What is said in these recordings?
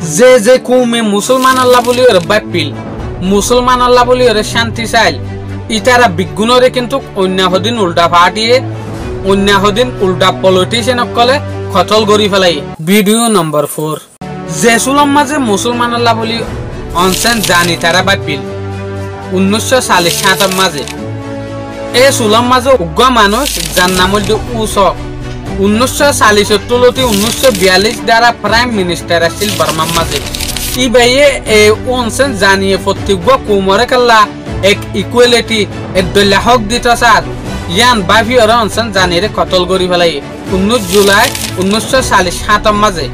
যে যে কৌমে মুসলমান আল্লাহ বলি ওর বাপিল মুসলমান আল্লাহ বলি ওর শান্তি চাইল ইতারা বিজ্ঞানরে কিন্তু অন্যাহদিন উল্টা ফাটিয়ে অন্যাহদিন উল্টা পলিটিশিয়ান কলে খতল গড়ি ফেলাই। ভিডিও নম্বর 4 যে সুলম মাঝে মুসলমান আল্লাহ বলি অনসেন জানি তারা বাপিল 1947 মাঝে এ সুলম মাঝে উগ্র মানুষ যার নাম হল উসক 1947 1942 দ্বারা প্রাইম মিনিস্টার আসছিল বর্মার মাঝে ই বাইয়ে এ অনসেন জানিয়ে প্রত্যেক কুমরে কাল্লা এক ইকুয়ালিটি এক দল্লা হক দিত সার ইয়ান বাভি ওরা অনসেন জানিয়ে কতল গড়ি ফেলাই 19 জুলাই 1947 মাঝে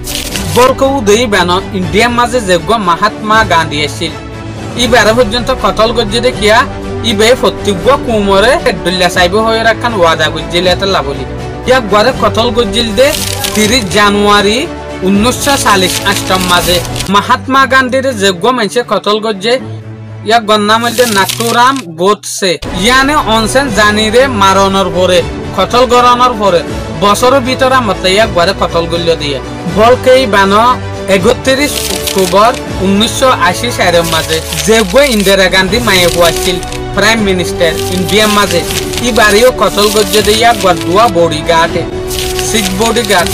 বরকৌ দেই বেন ইন্ডিয়ার মাঝে যোগ্য মহাত্মা গান্ধী আসছিল ইবারে পর্যন্ত কতল গজ্জি দেখিয়া ইবে প্রত্যেক কুমরে দল্লা সাইব হয়ে রাখান ওয়াদা গজ্জিল এটা লাভলি ইয়াক গড়ে কতল গজ্জিল দে 30 জানুয়ারি 1948 মাঝে মহাত্মা গান্ধীর যোগ্য মানুষে কতল গজ্জে ইয়াক গন্না মধ্যে নাথুরাম গোডসে ইয়ানে অনসেন জানিরে মারণর পরে কতল গড়ানোর পরে বছরের ভিতরে মতে ইয়াক গড়ে কতল গল্য দিয়ে বলকেই বান 31 অক্টোবর 1980 সালের মাঝে যোগ্য ইন্দিরা গান্ধী মায়ে আসছিল প্রাইম মিনিস্টার ইন্ডিয়ার মাঝে ইবারেও কতল গজ্জে দিয়া গড়দুয়া বডি গার্ডে সিক্স বডি গার্ড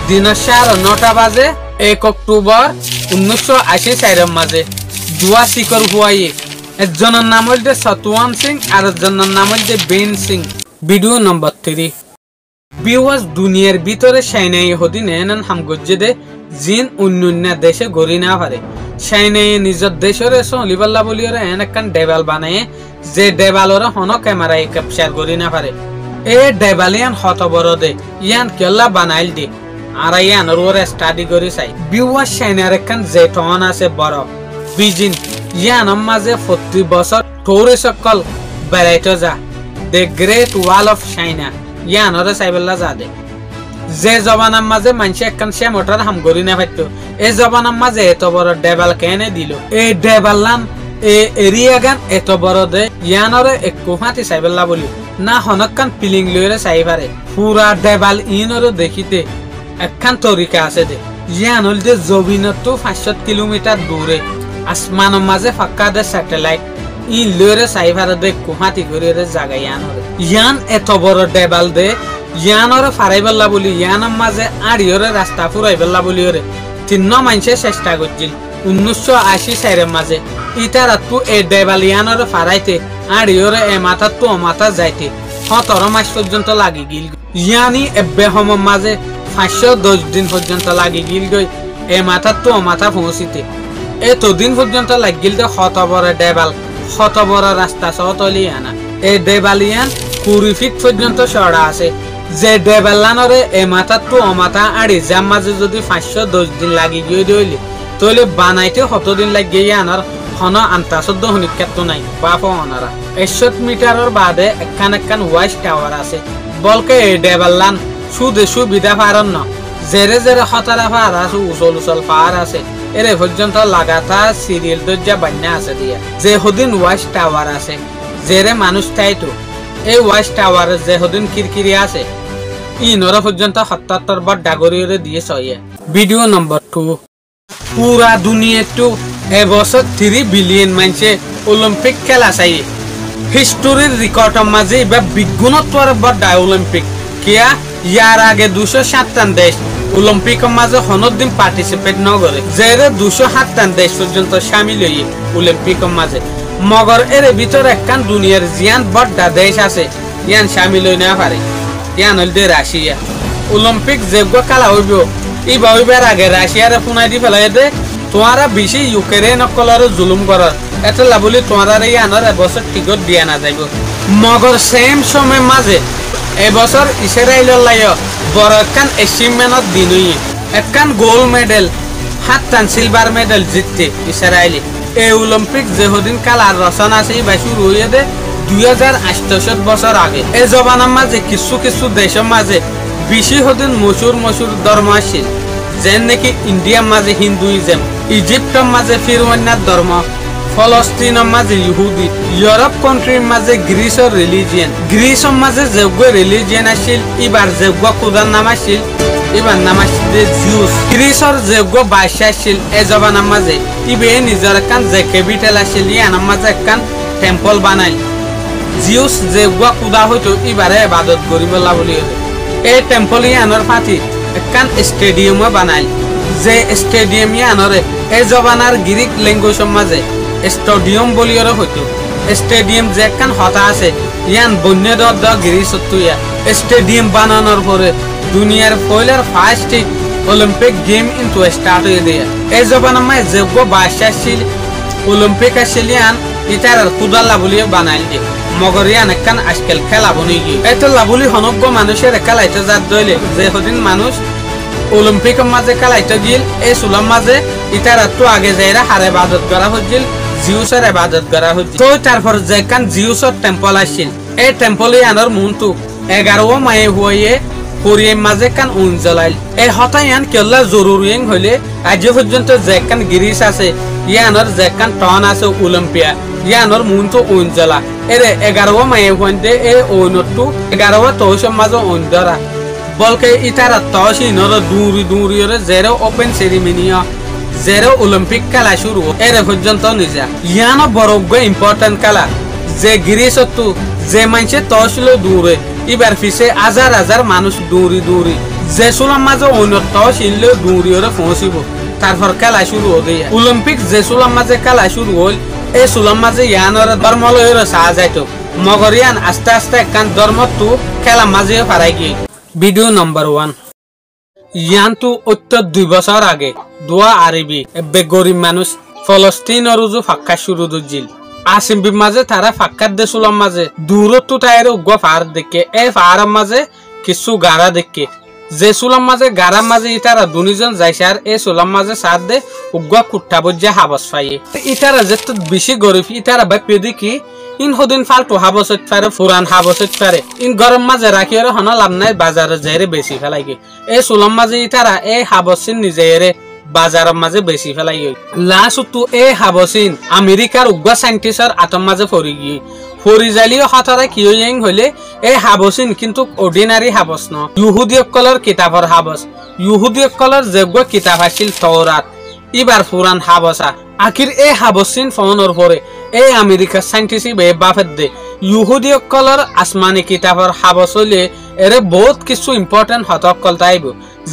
দিন 9:30 বাজে 1 অক্টোবর 1980 সালের মাঝে দুয়া শিকর হুয়াই একজনের নাম হল সতওয়ান সিং আর একজনের নাম হল বেন সিং। ভিডিও নম্বর 3 বিওয়াজ দুনিয়ার ভিতরে সাইনাই হদিন এনন হাম গজ্জে দে জিন অন্য দেশে গড়ি না পারে সাইনাই নিজের দেশের সলিবাল্লা বলি ওরা এন একখান ডেবাল বানায় যে ডেবাল ওরা হন ক্যামেরায় ক্যাপচার করি না পারে এ ডেবালিয়ান হত বড় দে ইয়ান কেল্লা বানাইল দে আর ইয়ান ওরা স্টাডি করি চাই বিওয়াজ সাইনার একখান জেটন আছে বড় বিজিন ইয়ান মাঝে 40 বছর ঠোরে সকল বেড়াইতে যা the great wall of China ইয়ান ওরা সাইবেল্লা যা দে যে জবানার মাঝে মানুষ একখান সে মোটর হাম করি না পাইতো এই জবানার মাঝে এত বড় ডেবাল কেনে দিল এই ডেবালান এ এরিয়া গান এত বড় দে ইয়ানরে একটু হাতি সাইবেল্লা বলি না হনকান ফিলিং লইরে চাই পারে পুরা ডেবাল ইনরে দেখিতে একখান তরিকা আছে দে ইয়ান হল যে জবিনত 500 কিলোমিটার দূরে আসমানের মাঝে ফাঁকা দে স্যাটেলাইট ই লইরে চাই পারে দে কুহাতি করে জায়গা ইয়ানরে ইয়ান এত বড় ডেবাল দে ইয়ানরে ফারাইবেল্লা বলি ইয়ানের মাঝে আড়িয়রে রাস্তা ফুরাইবেল্লা বলি ওরে 3 মানুষে চেষ্টা করছিল 1980 সালের মাঝে ইতারা তো এ ডেবাল ইয়ানরে ফারাইতে আড়িয়রে এ মাথা তো মাথা যাইতে 17 মাস পর্যন্ত লাগি গিল ইয়ানি এব্বে হমর মাঝে 510 দিন পর্যন্ত লাগি গিল গই এ মাথা তো মাথা পৌঁছিতে এতদিন পর্যন্ত লাগিল দে হত বড় ডেবাল হত বড় রাস্তা সতলিয়ানা এ ডেবালিয়ান 20 ফিট পর্যন্ত সড়া আছে যে ডেবালানরে এ মাথা তো মাথা আড়ি যার মাঝে যদি 510 দিন লাগি গিয়ে দিলি তাহলে বানাইতে কতদিন লাগিয়ে আনার হন আন্তাসদ্দ হনিকাত নাই বাপ অনারা 100 মিটারের বাদে একখান ওয়াইস টাওয়ার আছে বলকে এ ডেবালান সুদে সুবিধা পারন না জেরে জেরে হতারা পার আছে উসল পার আছে এরে পর্যন্ত লাগাতার সিরিয়াল দরজা বান্যা আছে দিয়া যে হদিন ওয়াইস টাওয়ার আছে জেরে মানুষ তাইতো এই ওয়াইস টাওয়ারে যে হদিন কিরকিরি আছে ইনরা পর্যন্ত 77 বার ডাগরিয়রে দিয়ে সইয়ে। ভিডিও নম্বর 2 পুরা দুনিয়া তো এবছর 3 বিলিয়ন মানুষে অলিম্পিক খেলা চাই হিস্টোরির রেকর্ডের মাঝে বা বিজ্ঞানত্বর বড় অলিম্পিক কিয়া ইয়ার আগে 207 দেশ অলিম্পিকের মাঝে হনদিন পার্টিসিপেট ন করে যেরে 207 দেশ পর্যন্ত শামিল হই অলিম্পিকের মাঝে মগর এর ভিতরে একখান দুনিয়ার জিয়ান বড় দেশ আছে ইয়ান শামিল হই না পারে ইয়ান হল দে রাশিয়া অলিম্পিক যোগ্য খেলা হইব ইবা হইবার আগে রাশিয়ারে ফোনাই দি ফেলাই দে তোমারা বেশি ইউক্রেন কলর জুলুম করার এত লাভলি তোমারা ইয়ানোর এবছর টিকট দিয়া না যাইব মগর সেম সময় মাঝে এবছর ইসরায়েলের লাইও বড় একখান এচিভমেন্টত দিন হই একখান গোল্ড মেডেল 7 সিলভার মেডেল জিততে ইসরায়েলি এই অলিম্পিক যেদিন কালার রচনা আছে বা শুরু হয়ে দে 2800 বছর আগে এই জবানার মাঝে কিছু দেশের মাঝে বেশি হদিন মশুর ধর্ম আছিল যেন নাকি ইন্ডিয়ার মাঝে হিন্দুইজম ইজিপ্টের মাঝে ফিরওয়ান্নার ধর্ম ফলস্তিনের মাঝে ইহুদি ইউরোপ কান্ট্রির মাঝে গ্রিসের রিলিজিয়ন গ্রিসের মাঝে যোগ্য রিলিজিয়ন আছিল এবার যোগ্য খোদার নাম আছিল ইবার নাম আসছে জিউস গ্রিসর যোগ্য বাদশা আসছিল এই জবানার মাঝে ইবে নিজের একখান যে ক্যাপিটাল আসছিল ইয়ানার মাঝে একখান টেম্পল বানাইল জিউস যোগ্য খুদা হইতো ইবারে ইবাদত করিবলা বলি এই টেম্পল ইয়ানোর পাতি একখান স্টেডিয়ামও বানাইল যে স্টেডিয়াম ইয়ানরে এই জবানার গ্রিক ল্যাঙ্গুয়েজের মাঝে স্টেডিয়াম বলিও হইতো স্টেডিয়াম যে একখান হতা আছে ইয়ান বন্য দ গ্রিসত স্টেডিয়াম বানানোর পরে দুনিয়ার পয়লার ফার্স্ট অলিম্পিক গেম ইনটু স্টার্ট হয়ে দিয়ে এই জবানার মাঝে যোগ্য বাদশা আসছিল অলিম্পিক আসছিল ইয়ান ইটার খুদাল্লা বলিও বানাইল দিয়ে মগর ইয়ান একখান আজকাল খেলা বনি গিয়ে এত লাভলি হনজ্ঞ মানুষের খেলাইতে যার দইলে যে হদিন মানুষ অলিম্পিকের মাঝে খেলাইতে গিল এই সুলাম মাঝে ইটার তো আগে যাইরা হারে ইবাদত করা হচ্ছিল জিউসের ইবাদত করা হচ্ছিল তো তারপর যেখান জিউসের টেম্পল আসছিল এই টেম্পল ইয়ানোর মুনটু 11 মায়ে হয়ে কোরিয়ার মাঝে কান উন জ্বলাইল এই হতা ইয়ান কেল্লা জরুরি হইলে আজ পর্যন্ত যেখান গ্রিস আছে ইয়ানোর যেখান টন আছে অলিম্পিয়া ইয়ানোর মুনটু উন জ্বলা এরে 11 মায়ে হইতে এই ওনটু 11 তৌসের মাঝে উন ধরা বলকে ইতারা তসি নর দূরি দূরি জেরো ওপেন সেরিমনিয়া জেরো অলিম্পিক খেলা শুরু এরে পর্যন্ত নিজা ইয়ানো বড় ইম্পর্টেন্ট খেলা যে গ্রিসত যে মানুষে তসলো দূরে এবার পিছে হাজার হাজার মানুষ দূরি দূরি যে সুলাম মাঝে অন্য তসিল দূরি পৌঁছিব তারপর খেলা শুরু হয়ে অলিম্পিক যে সুলাম মাঝে খেলা শুরু হল এই সুলাম মাঝে ইয়ানোর ধর্মলয়ের সাহা যাইত মগর ইয়ান আস্তে আস্তে একখান ধর্মতো খেলা মাঝে পারাই গিয়ে ভিডিও নম্বর 1 ইয়ানতু উত্তর 2 বছর আগে দোয়া আরবি এবে গরিব মানুষ ফলস্তিন রুজু ফাক্কা শুরু দিল আসিম বি মাঝে তারা ফাক্কার দেশুলাম মাঝে দূরত্ব টাইর উগ্র ফার দেখে এই ফারার মাঝে কিছু গাড়া দেখে যে সুলাম মাঝে গাড়ার মাঝে ইতারা দুনিজন যাইছে আর এই সুলাম মাঝে সার দে উগ্র কুট্টা বজ্জা হাবস পাইয়ে ইতারা যে বেশি গরিব ইতারা বাপ্পে দেখি ইন হদিন ফালতু হাবস পারে ফুরান হাবস পারে ইন গরম মাঝে রাখি হন লাভ নাই বাজারে যাইরে বেশি ফেলাই গে এই সুলাম মাঝে ইতারা এই হাবসিন নিজেরে বাজারের মাঝে বেশি ফেলাই লাস্ট এই হাবসিন আমেরিকার উগ্র সাইন্টিস্টর আতম মাঝে ফরি গিয়ে ফরি যাইলিও হঠাৎ কি হইলে এই হাবসিন কিন্তু অর্ডিনারি হাবস ন ইহুদিসকলৰ কিতাপৰ হাবস ইহুদিসকলৰ যোগ্য কিতাপ আছিল তওরাত এবার পুরান হাবসা আখির এই হাবসিন ফোনের পরে এই আমেরিকার সাইন্টিস্ট বাফের দে ইহুদিসকলৰ আসমানি কিতাপৰ হাবস হইলে এরে বহুত কিছু ইম্পর্টেন্ট হতকল তাইব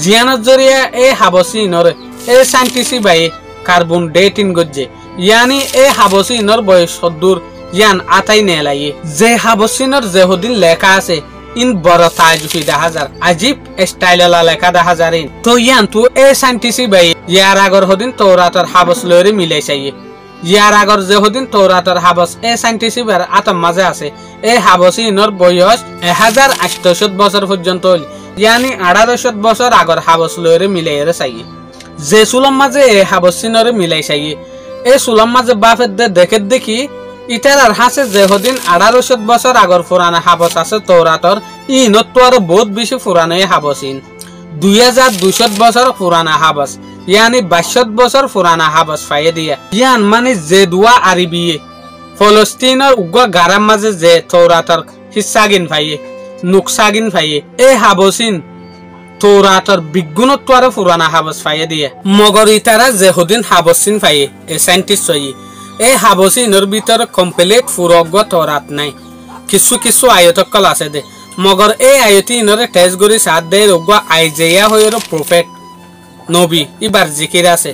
জিয়ানের জরিয়া এই হাবসিনরে এই সাইন্টিস্ট বাই কার্বন ডেটিং গজ্জে ইয়ানি এই হাবসিনর বয়স সদ্দুর ইয়ান আতাই নেলাইয়ে যে হাবসিনর যেহদিন লেখা আছে ইন বড় তাজুফি 1000 আজীব স্টাইললা লেখা 1000 ইন তো ইয়ান তো এই সাইন্টিস্ট বাই ইয়ার আগর হদিন তওরাতের হাবস লরে মিলাইছাইয়ে ইয়ার আগর যেহদিন তওরাতের হাবস এই সাইন্টিস্ট বার আতম মাঝে আছে এই হাবসিনর বয়স 1800 বছর পর্যন্ত ইয়ানি 1800 বছর আগর হাবস লরে মিলাইরে চাইয়ে যে সুলাম মাঝে এই হাবসিনরে মিলাইছাইয়ে এই সুলাম মাঝে বাফের দে দেখে দেখি ইটার হাসে যেহদিন 1800 বছর আগর পুরানা হাবস আছে তওরাতর ইনত তো আর বহুত বেশি পুরানা হাবসিন 2200 বছর পুরানা হাবস ইয়ানি 2200 বছর পুরানা হাবস পাইয়ে দিয়া ইয়ান মানে যে দোয়া আরবি ফলস্তিনের উগ্র গারাম মাঝে যে তওরাতর হিসাগিন পাইয়ে নুকসাগিন পাইয়ে এই হাবসিন তওরাতর বিজ্ঞানত আর পুরানা হাবস পাইয়ে দিয়া মগর ইতারা যেহদিন হাবসিন পাইয়ে এই সাইন্টিস্ট হই এই হাবসিনের ভিতরে কমপ্লিট ফুরজ্ঞ তওরাত নাই কিছু কিছু আয়তকল আছে দে মগর এই আয়তি ইনরে টেস্ট করি সাত দে রোগ আইজেয়া হইর প্রফেট নবী ইবার জিকির আছে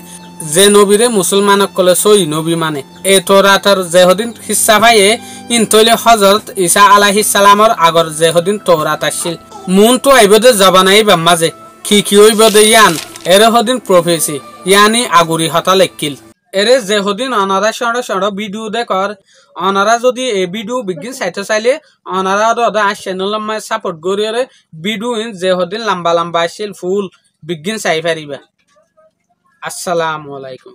যে নবীরে মুসলমানক কলে সই নবী মানে এই তওরাতর যেহদিন হিস্সা পাইয়ে ইনতলে হযরত ঈসা আলাইহিস সালামর আগর যেহদিন তওরাত আসিল মন তো আইবদে জবানাই বাম্মাজে কি হইবদে ইয়ান এর হদিন প্রফেসি ইয়ানি আগুরি হতা লেখিল এরে যেহদিন অনারা সড় ভিডিও দেখর অনারা যদি এই ভিডিও বিগিন সাইতে চাইলে অনারা দাদা চ্যানেল মাই সাপোর্ট করিরে ভিডিও যেহদিন লম্বা লম্বা আসিল ফুল বিগিন চাই পারিবা আসসালামু আলাইকুম।